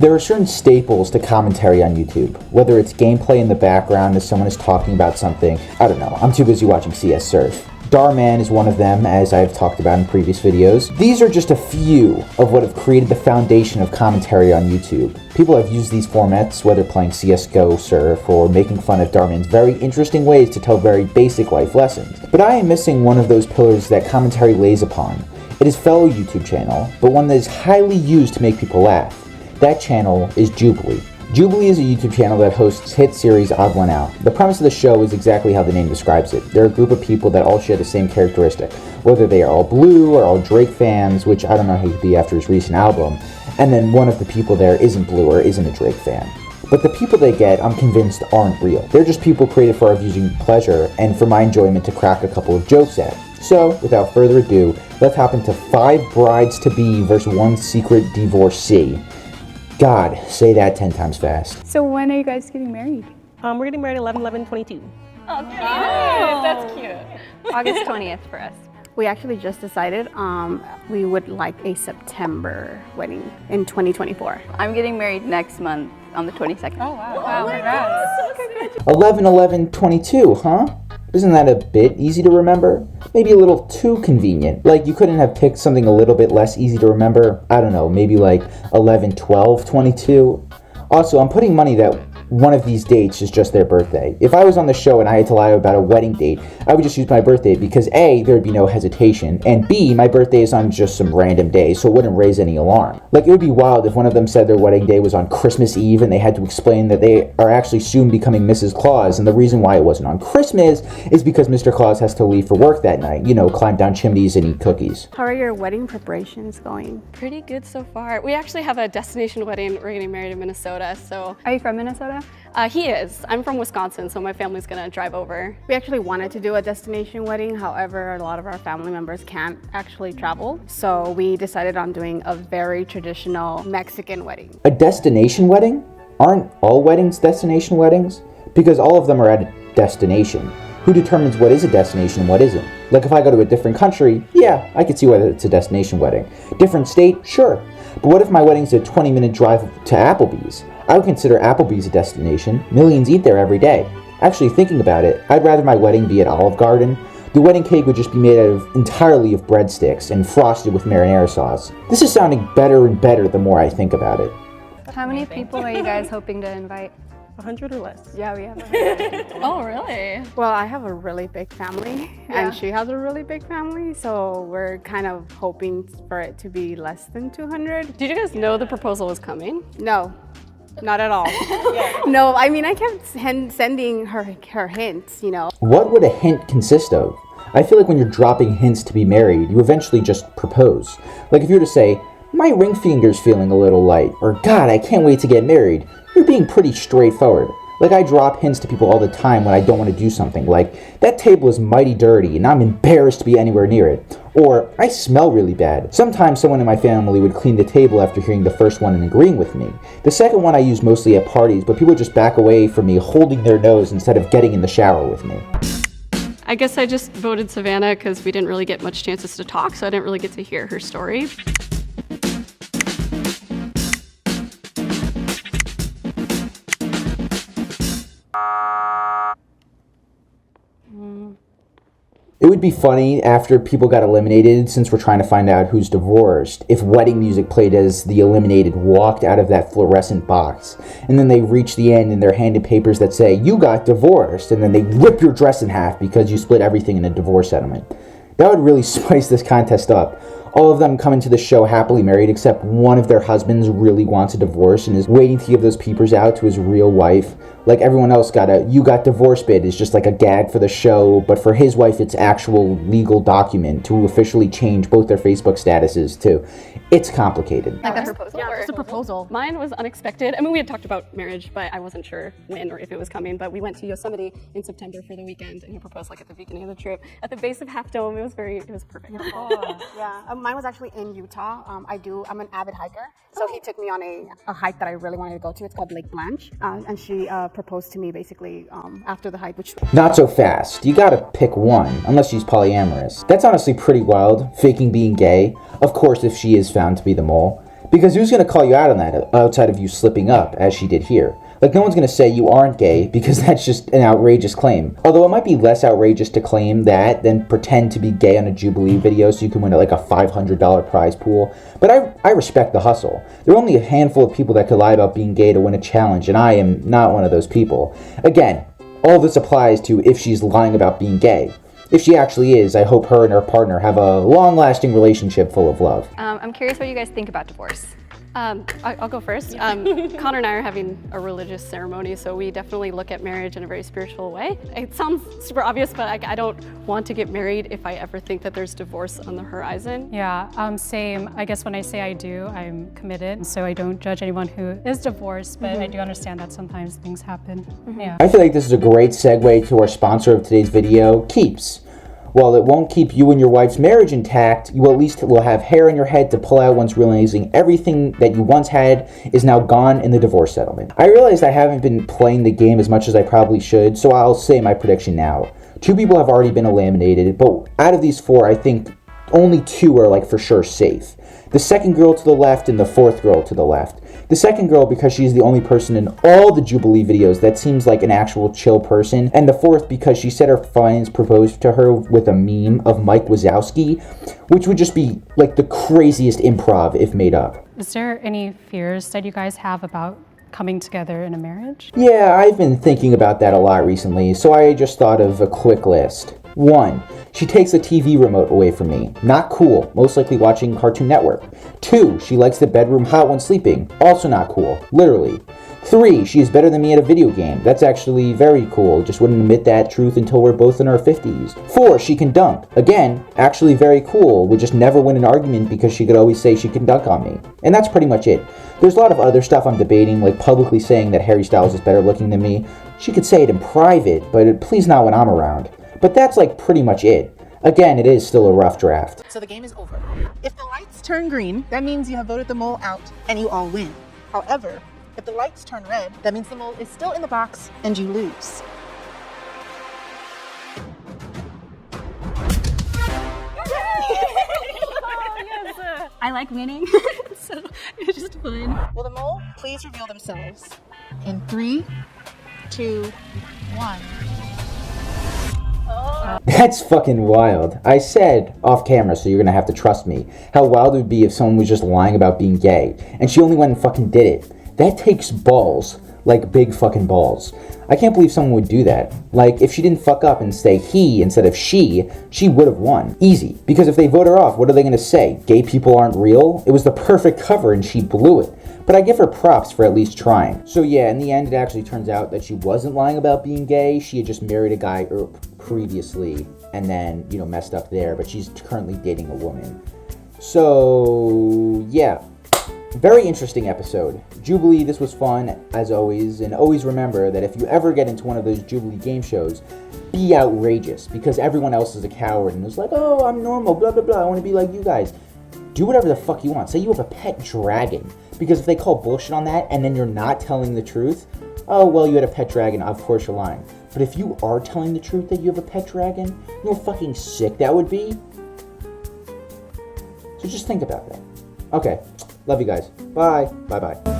There are certain staples to commentary on YouTube, whether it's gameplay in the background as someone is talking about something. I don't know, I'm too busy watching CS Surf. Darman is one of them, as I've talked about in previous videos. These are just a few of what have created the foundation of commentary on YouTube. People have used these formats, whether playing CSGO, Surf, or making fun of Darman's very interesting ways to tell very basic life lessons. But I am missing one of those pillars that commentary lays upon. It is fellow YouTube channel, but one that is highly used to make people laugh. That channel is Jubilee. Jubilee is a YouTube channel that hosts hit series Odd One Out. The premise of the show is exactly how the name describes it. They're a group of people that all share the same characteristic, whether they are all Blue or all Drake fans, which I don't know how he could be after his recent album, and then one of the people there isn't Blue or isn't a Drake fan. But the people they get, I'm convinced, aren't real. They're just people created for our viewing pleasure and for my enjoyment to crack a couple of jokes at. So, without further ado, let's hop into 5 brides-to-be versus 1 secret divorcee. God, say that 10 times fast. So when are you guys getting married? We're getting married 11/11/22. Oh, cute. That's cute. August 20th for us. We actually just decided we would like a September wedding in 2024. I'm getting married next month on the 22nd. Oh wow. Wow, congrats. 11/11/22, huh? Isn't that a bit easy to remember? Maybe a little too convenient. Like, you couldn't have picked something a little bit less easy to remember? I don't know, maybe like 11/12/22? Also, I'm putting money that one of these dates is just their birthday. If I was on the show and I had to lie about a wedding date, I would just use my birthday because A, there would be no hesitation, and B, my birthday is on just some random day, so it wouldn't raise any alarm. Like, it would be wild if one of them said their wedding day was on Christmas Eve and they had to explain that they are actually soon becoming Mrs. Claus, and the reason why it wasn't on Christmas is because Mr. Claus has to leave for work that night, you know, climb down chimneys and eat cookies. How are your wedding preparations going? Pretty good so far. We actually have a destination wedding. We're getting married in Minnesota, so. Are you from Minnesota? He is. I'm from Wisconsin, so my family's gonna drive over. We actually wanted to do a destination wedding, however, a lot of our family members can't actually travel. So we decided on doing a very traditional Mexican wedding. A destination wedding? Aren't all weddings destination weddings? Because all of them are at a destination. Who determines what is a destination and what isn't? Like, if I go to a different country, yeah, I could see whether it's a destination wedding. Different state, sure. But what if my wedding's a 20-minute drive to Applebee's? I would consider Applebee's a destination. Millions eat there every day. Actually, thinking about it, I'd rather my wedding be at Olive Garden. The wedding cake would just be made out of entirely of breadsticks and frosted with marinara sauce. This is sounding better and better the more I think about it. How many people are you guys hoping to invite? 100 or less. Yeah, we have. Oh, really? Well, I have a really big family, and she has a really big family, so we're kind of hoping for it to be less than 200. Did you guys know the proposal was coming? No. Not at all. No, I mean, I kept sending her hints, you know. What would a hint consist of? I feel like when you're dropping hints to be married, you eventually just propose. Like, if you were to say, my ring finger's feeling a little light, or God, I can't wait to get married, you're being pretty straightforward. Like, I drop hints to people all the time when I don't want to do something, like, that table is mighty dirty and I'm embarrassed to be anywhere near it. Or, I smell really bad. Sometimes someone in my family would clean the table after hearing the first one and agreeing with me. The second one I use mostly at parties, but people just back away from me holding their nose instead of getting in the shower with me. I guess I just voted Savannah because we didn't really get much chances to talk, so I didn't really get to hear her story. It would be funny after people got eliminated, since we're trying to find out who's divorced, if wedding music played as the eliminated walked out of that fluorescent box, and then they reach the end and they're handed papers that say, you got divorced, and then they rip your dress in half because you split everything in a divorce settlement. That would really spice this contest up. All of them come into the show happily married, except one of their husbands really wants a divorce and is waiting to give those papers out to his real wife. Like, everyone else got a you got divorced bid is just like a gag for the show, but for his wife it's actual legal document to officially change both their Facebook statuses too. It's complicated. Like a proposal? Yeah, just a proposal. Mine was unexpected. I mean, we had talked about marriage, but I wasn't sure when or if it was coming, but we went to Yosemite in September for the weekend, and he proposed like at the beginning of the trip at the base of Half Dome. It was perfect. Yeah, mine was actually in Utah. I'm an avid hiker, so he took me on a hike that I really wanted to go to. It's called Lake Blanche, and she proposed to me basically after the hike, which... Not so fast. You gotta pick one, unless she's polyamorous. That's honestly pretty wild, faking being gay. Of course, if she is found to be the mole. Because who's going to call you out on that outside of you slipping up, as she did here? Like, no one's going to say you aren't gay because that's just an outrageous claim. Although it might be less outrageous to claim that than pretend to be gay on a Jubilee video so you can win like a $500 prize pool. But I respect the hustle. There are only a handful of people that could lie about being gay to win a challenge, and I am not one of those people. Again, all this applies to if she's lying about being gay. If she actually is, I hope her and her partner have a long-lasting relationship full of love. I'm curious what you guys think about divorce. I'll go first. Connor and I are having a religious ceremony, so we definitely look at marriage in a very spiritual way. It sounds super obvious, but I don't want to get married if I ever think that there's divorce on the horizon. Yeah, same. I guess when I say I do, I'm committed, so I don't judge anyone who is divorced, but I do understand that sometimes things happen. Yeah. I feel like this is a great segue to our sponsor of today's video, Keeps. While it won't keep you and your wife's marriage intact, you at least will have hair in your head to pull out once realizing everything that you once had is now gone in the divorce settlement. I realized I haven't been playing the game as much as I probably should, so I'll say my prediction now. 2 people have already been eliminated, but out of these 4, I think only 2 are like for sure safe. The second girl to the left and the 4th girl to the left. The second girl because she's the only person in all the Jubilee videos that seems like an actual chill person, and the 4th because she said her friends proposed to her with a meme of Mike Wazowski, which would just be like the craziest improv if made up. Is there any fears that you guys have about coming together in a marriage? Yeah, I've been thinking about that a lot recently, so I just thought of a quick list. 1. She takes the TV remote away from me. Not cool. Most likely watching Cartoon Network. 2. She likes the bedroom hot when sleeping. Also not cool. Literally. 3. She is better than me at a video game. That's actually very cool. Just wouldn't admit that truth until we're both in our 50s. 4. She can dunk. Again, actually very cool. Would just never win an argument because she could always say she can dunk on me. And that's pretty much it. There's a lot of other stuff I'm debating, like publicly saying that Harry Styles is better looking than me. She could say it in private, but please not when I'm around. But that's like pretty much it. Again, it is still a rough draft. So the game is over. If the lights turn green, that means you have voted the mole out and you all win. However, if the lights turn red, that means the mole is still in the box and you lose. I like winning, so it's just fun. Will the mole please reveal themselves in 3, 2, 1. That's fucking wild. I said off camera, so you're gonna have to trust me, how wild it would be if someone was just lying about being gay, and she only went and fucking did it. That takes balls. Like big fucking balls. I can't believe someone would do that. Like, if she didn't fuck up and say he instead of she would have won. Easy. Because if they vote her off, what are they gonna say? Gay people aren't real? It was the perfect cover and she blew it. But I give her props for at least trying. So yeah, in the end, it actually turns out that she wasn't lying about being gay. She had just married a guy previously and then, messed up there. But she's currently dating a woman. So, yeah. Very interesting episode. Jubilee, this was fun, as always, and always remember that if you ever get into one of those Jubilee game shows, be outrageous, because everyone else is a coward and is like, oh, I'm normal, blah, blah, blah, I want to be like you guys. Do whatever the fuck you want. Say you have a pet dragon, because if they call bullshit on that, and then you're not telling the truth, oh, well, you had a pet dragon, of course you're lying. But if you are telling the truth that you have a pet dragon, you know how fucking sick that would be? So just think about that. Okay. Love you guys. Bye. Bye-bye.